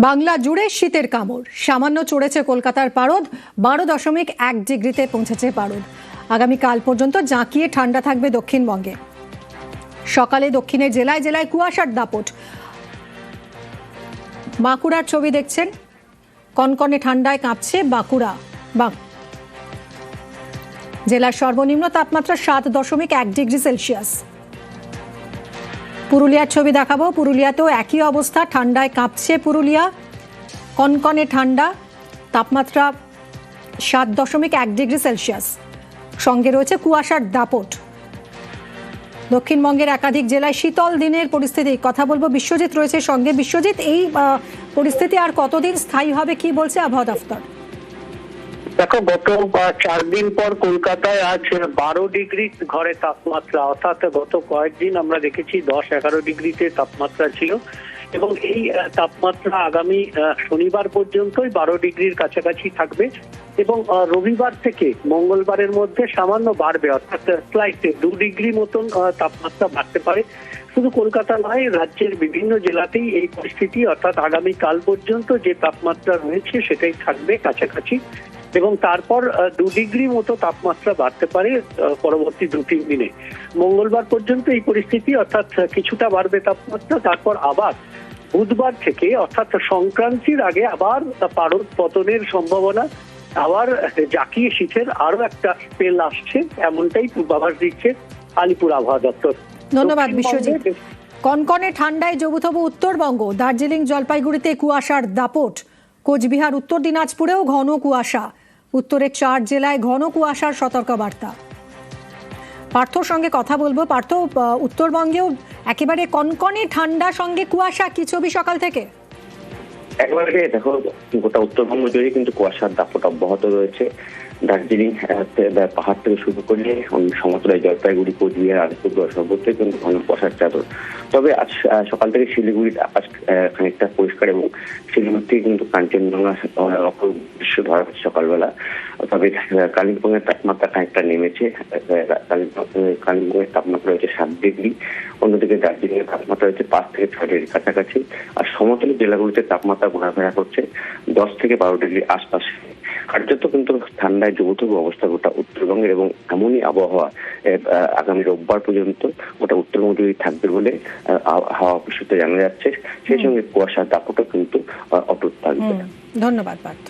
বাংলা জুড়ে শীতের কামড়, সামান্য চড়েছে কলকাতার পারদ। 12.1 ডিগ্রিতে পৌঁছেছে পারদ। আগামীকাল পর্যন্ত জাঁকিয়ে ঠান্ডা থাকবে দক্ষিণবঙ্গে। সকালে দক্ষিণের জেলায় জেলায় কুয়াশার দাপট। বাঁকুড়ার ছবি দেখছেন, কনকনে ঠান্ডায় কাঁপছে বাঁকুড়া। জেলার সর্বনিম্ন তাপমাত্রা 7.1 ডিগ্রি সেলসিয়াস। পুরুলিয়ার ছবি দেখাবো, পুরুলিয়াতেও একই অবস্থা, ঠান্ডায় কাঁপছে পুরুলিয়া। কনকনে ঠান্ডা, তাপমাত্রা 7.1 ডিগ্রি সেলসিয়াস, সঙ্গে রয়েছে কুয়াশার দাপট। দক্ষিণবঙ্গের একাধিক জেলায় শীতল দিনের পরিস্থিতি কথা বলবো, বিশ্বজিৎ রয়েছে সঙ্গে। বিশ্বজিৎ, এই পরিস্থিতি আর কতদিন স্থায়ী হবে, কি বলছে আবহাওয়া দফতর? দেখো, গত 4 দিন পর কলকাতায় আজ 12 ডিগ্রি ঘরে তাপমাত্রা, অর্থাৎ গত কয়েকদিন আমরা দেখেছি 10-11 ডিগ্রিতে তাপমাত্রা ছিল, এবং এই তাপমাত্রা আগামী শনিবার পর্যন্তই 12 ডিগ্রির কাছাকাছি থাকবে, এবং রবিবার থেকে মঙ্গলবারের মধ্যে সামান্য বাড়বে, অর্থাৎ স্লাইটে 2 ডিগ্রি মতন তাপমাত্রা বাড়তে পারে। শুধু কলকাতা নয়, রাজ্যের বিভিন্ন জেলাতেই এই পরিস্থিতি, অর্থাৎ আগামী কাল পর্যন্ত যে তাপমাত্রা রয়েছে সেটাই থাকবে কাছাকাছি, এবং তারপর 2 ডিগ্রি মতো তাপমাত্রা বাড়তে পারে পরবর্তী 2-3 দিনে। মঙ্গলবার পর্যন্ত এই পরিস্থিতি, অর্থাৎ কিছুটা বাড়বে তাপমাত্রা, তারপর আবার বুধবার থেকে অর্থাৎ সংক্রান্তির আগে আবার পারদ পতনের সম্ভাবনা, আবার জাকিয়ে শীতের আরো একটা স্পেল আসছে, এমনটাই পূর্বাভাস দিচ্ছে আলিপুর আবহাওয়া দপ্তর। ধন্যবাদ বিশ্বজিৎ। কনকনে ঠান্ডায় জবুথবু উত্তরবঙ্গ, দার্জিলিং জলপাইগুড়িতে কুয়াশার দাপট। কোচবিহার, উত্তর দিনাজপুরেও ঘন কুয়াশা। উত্তরের 4 জেলায় ঘন কুয়াশার সতর্কবার্তা। পার্থর সঙ্গে কথা বলবো। পার্থ, উত্তরবঙ্গেও একেবারে কনকনে ঠান্ডা সঙ্গে কুয়াশা, কি ছবি সকাল থেকে? একেবারে দেখো, গোটা উত্তরবঙ্গ জুড়ে কিন্তু কুয়াশার দাপট অব্যাহত রয়েছে। দার্জিলিং পাহাড় থেকে শুরু করে সমতলায় জলপাইগুড়ি, কোচবিহার, আলিপুরদুয়ার সর্বত্রই কিন্তু ঘন কুয়াশার চাদর। তবে আজ সকাল থেকে শিলিগুড়ির আকাশ খানিকটা পরিষ্কার, এবং শিলিগুড়ি থেকে কিন্তু কাঞ্চনজঙ্ঘা অপরূপ দৃশ্য ধরা হচ্ছে সকালবেলা। তবে কালিম্পংয়ের তাপমাত্রা খানিকটা নেমেছে। কালিম্পংয়ের তাপমাত্রা রয়েছে 7 ডিগ্রি, অন্যদিকে দার্জিলিং এর তাপমাত্রা রয়েছে 5 থেকে 6 ডিগ্রির কাছাকাছি। আর সমতলের জেলাগুলিতে তাপমাত্রা ঘোরাফেরা করছে 10 থেকে 12 ডিগ্রির আশপাশে। কার্যত কিন্তু ঠান্ডায় জবুথবু অবস্থা গোটা উত্তরবঙ্গের, এবং এমনই আবহাওয়া আগামী রোববার পর্যন্ত গোটা উত্তরবঙ্গ জুড়ে থাকবে বলে হাওয়া অফিস সূত্রে জানা যাচ্ছে। সেই সঙ্গে কুয়াশার দাপটও কিন্তু অটুট থাকবে। ধন্যবাদ পার্থ।